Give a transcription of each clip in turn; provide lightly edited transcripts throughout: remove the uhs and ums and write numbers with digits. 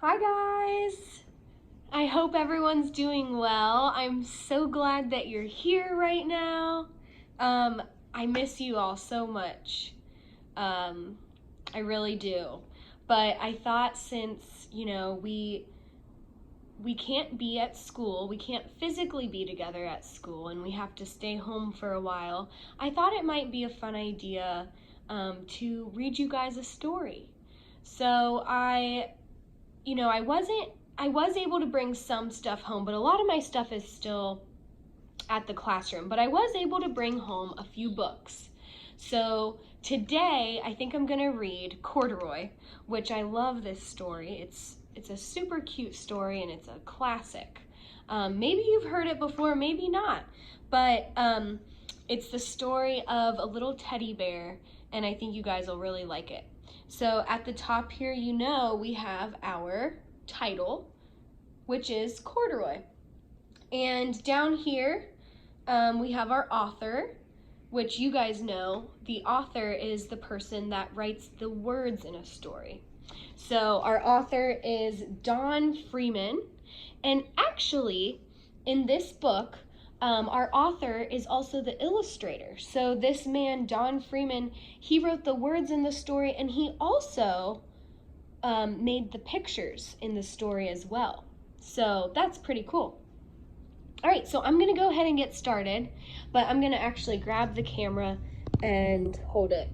Hi guys! I hope everyone's doing well. I'm so glad that you're here right now. I miss you all so much. I really do. But I thought since, we can't be at school, we can't physically be together at school, and we have to stay home for a while, I thought it might be a fun idea to read you guys a story. So I was able to bring some stuff home, but a lot of my stuff is still at the classroom. But I was able to bring home a few books. So today, I think I'm gonna read Corduroy, which I love this story. It's a super cute story and it's a classic. Maybe you've heard it before, maybe not. But it's the story of a little teddy bear, and I think you guys will really like it. So at the top here, we have our title, which is Corduroy. And down here, we have our author, which you guys know, the author is the person that writes the words in a story. So our author is Don Freeman, and actually, in this book, our author is also the illustrator. So this man, Don Freeman, he wrote the words in the story, and he also made the pictures in the story as well. So that's pretty cool. All right, so I'm gonna go ahead and get started, but I'm gonna actually grab the camera and hold it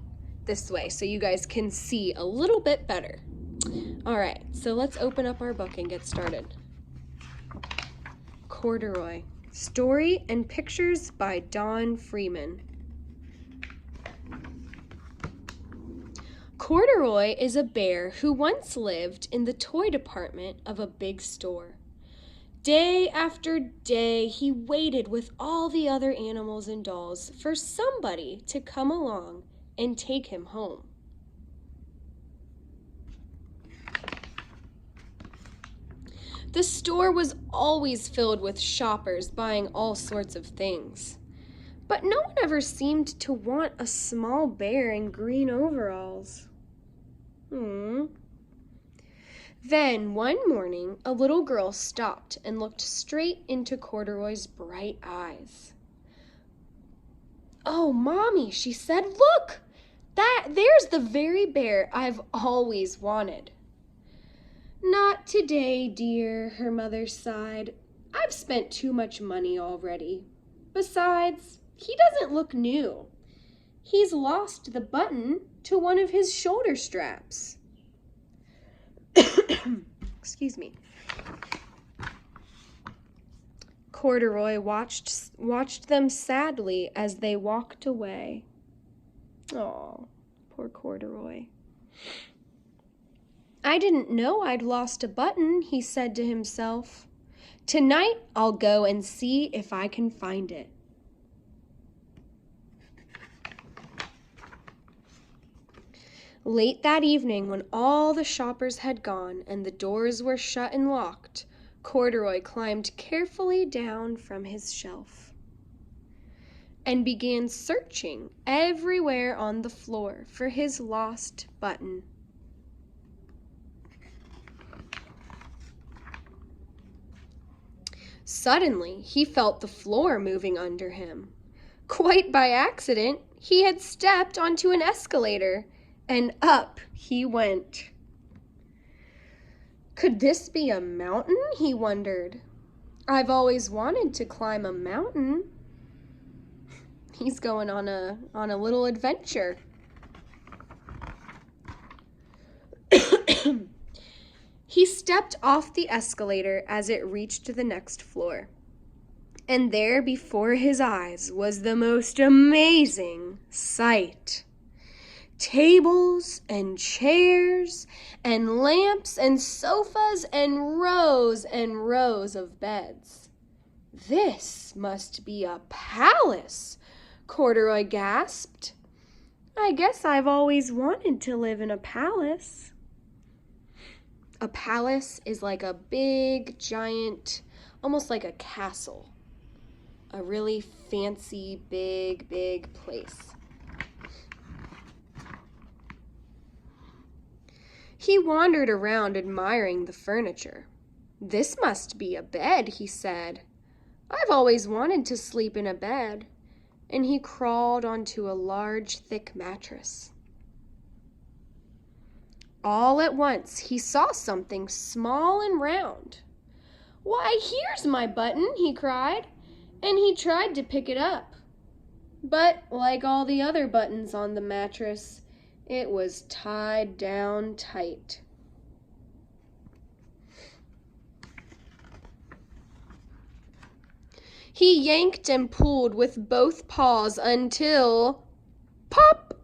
this way so you guys can see a little bit better. All right, so let's open up our book and get started. Corduroy, story and pictures by Don Freeman. Corduroy is a bear who once lived in the toy department of a big store. Day after day, he waited with all the other animals and dolls for somebody to come along and take him home. The store was always filled with shoppers buying all sorts of things. But no one ever seemed to want a small bear in green overalls. Then, one morning, a little girl stopped and looked straight into Corduroy's bright eyes. "Oh, Mommy," she said, "look! There's the very bear I've always wanted." "Not today, dear," her mother sighed. "I've spent too much money already. Besides, he doesn't look new. He's lost the button to one of his shoulder straps." Excuse me. Corduroy watched them sadly as they walked away. Oh, poor Corduroy. "I didn't know I'd lost a button," he said to himself. "Tonight I'll go and see if I can find it." Late that evening, when all the shoppers had gone and the doors were shut and locked, Corduroy climbed carefully down from his shelf and began searching everywhere on the floor for his lost button. Suddenly, he felt the floor moving under him. Quite by accident, he had stepped onto an escalator, and up he went. Could this be a mountain? He wondered. I've always wanted to climb a mountain. He's going on a little adventure. He stepped off the escalator as it reached the next floor. And there before his eyes was the most amazing sight. Tables and chairs and lamps and sofas and rows of beds. "This must be a palace," Corduroy gasped. "I guess I've always wanted to live in a palace." A palace is like a big, giant, almost like a castle. A really fancy, big place. He wandered around admiring the furniture. "This must be a bed," he said. "I've always wanted to sleep in a bed." And he crawled onto a large, thick mattress. All at once, he saw something small and round. "Why, here's my button," he cried, and he tried to pick it up. But like all the other buttons on the mattress, it was tied down tight. He yanked and pulled with both paws until, pop!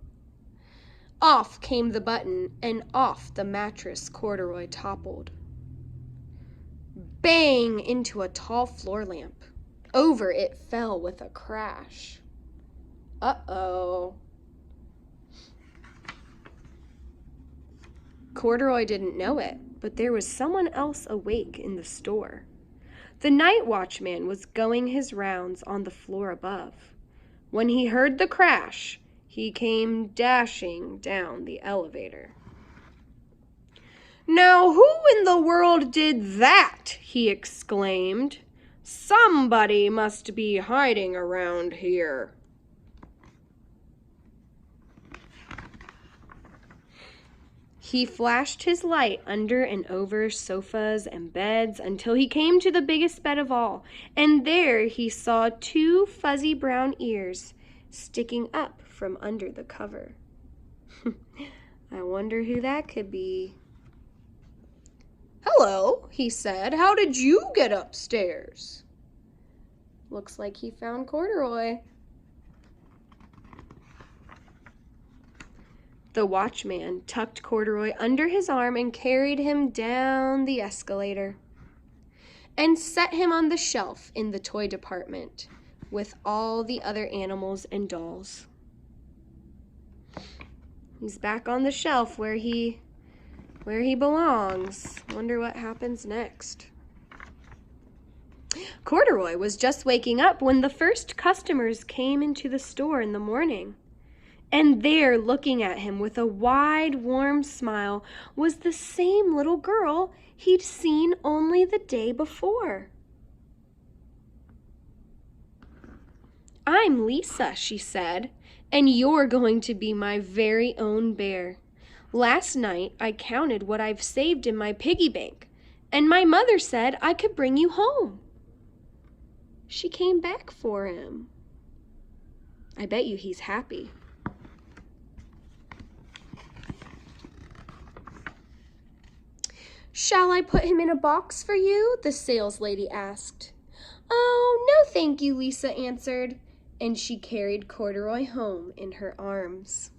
Off came the button, and off the mattress Corduroy toppled. Bang into a tall floor lamp. Over it fell with a crash. Uh-oh. Corduroy didn't know it, but there was someone else awake in the store. The night watchman was going his rounds on the floor above. When he heard the crash, he came dashing down the elevator. "Now who in the world did that?" he exclaimed. "Somebody must be hiding around here." He flashed his light under and over sofas and beds until he came to the biggest bed of all, and there he saw 2 fuzzy brown ears sticking up from under the cover. I wonder who that could be. "Hello," he said. "How did you get upstairs?" Looks like he found Corduroy. The watchman tucked Corduroy under his arm and carried him down the escalator and set him on the shelf in the toy department with all the other animals and dolls. He's back on the shelf where he belongs. Wonder what happens next. Corduroy was just waking up when the first customers came into the store in the morning. And there, looking at him with a wide, warm smile, was the same little girl he'd seen only the day before. "I'm Lisa," she said, "and you're going to be my very own bear. Last night I counted what I've saved in my piggy bank, and my mother said I could bring you home." She came back for him. I bet you he's happy. "Shall I put him in a box for you?" the saleslady asked. "Oh, no thank you," Lisa answered, and she carried Corduroy home in her arms.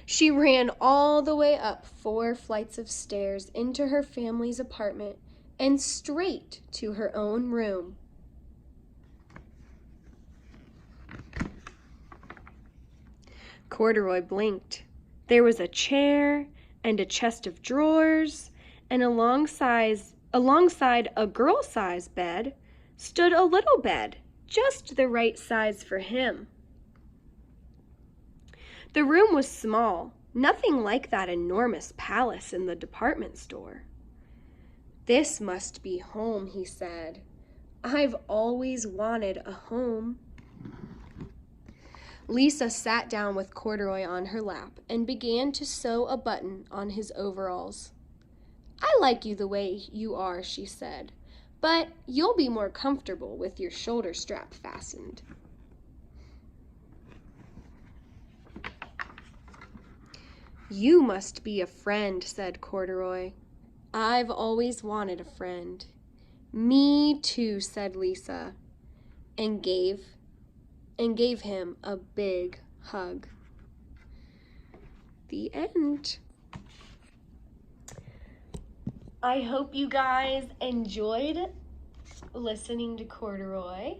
She ran all the way up 4 flights of stairs into her family's apartment and straight to her own room. Corduroy blinked. There was a chair and a chest of drawers, and alongside a girl-size bed stood a little bed, just the right size for him. The room was small, nothing like that enormous palace in the department store. "This must be home," he said. "I've always wanted a home." Lisa sat down with Corduroy on her lap and began to sew a button on his overalls. "I like you the way you are," she said, "but you'll be more comfortable with your shoulder strap fastened." "You must be a friend," said Corduroy. "I've always wanted a friend." "Me too," said Lisa, and gave him a big hug. The end. I hope you guys enjoyed listening to Corduroy.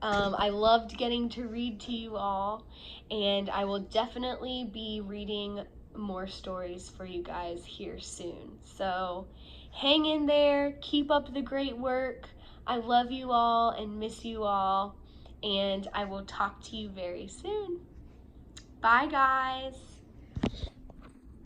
I loved getting to read to you all, and I will definitely be reading more stories for you guys here soon. So hang in there, keep up the great work. I love you all and miss you all, and I will talk to you very soon. Bye, guys.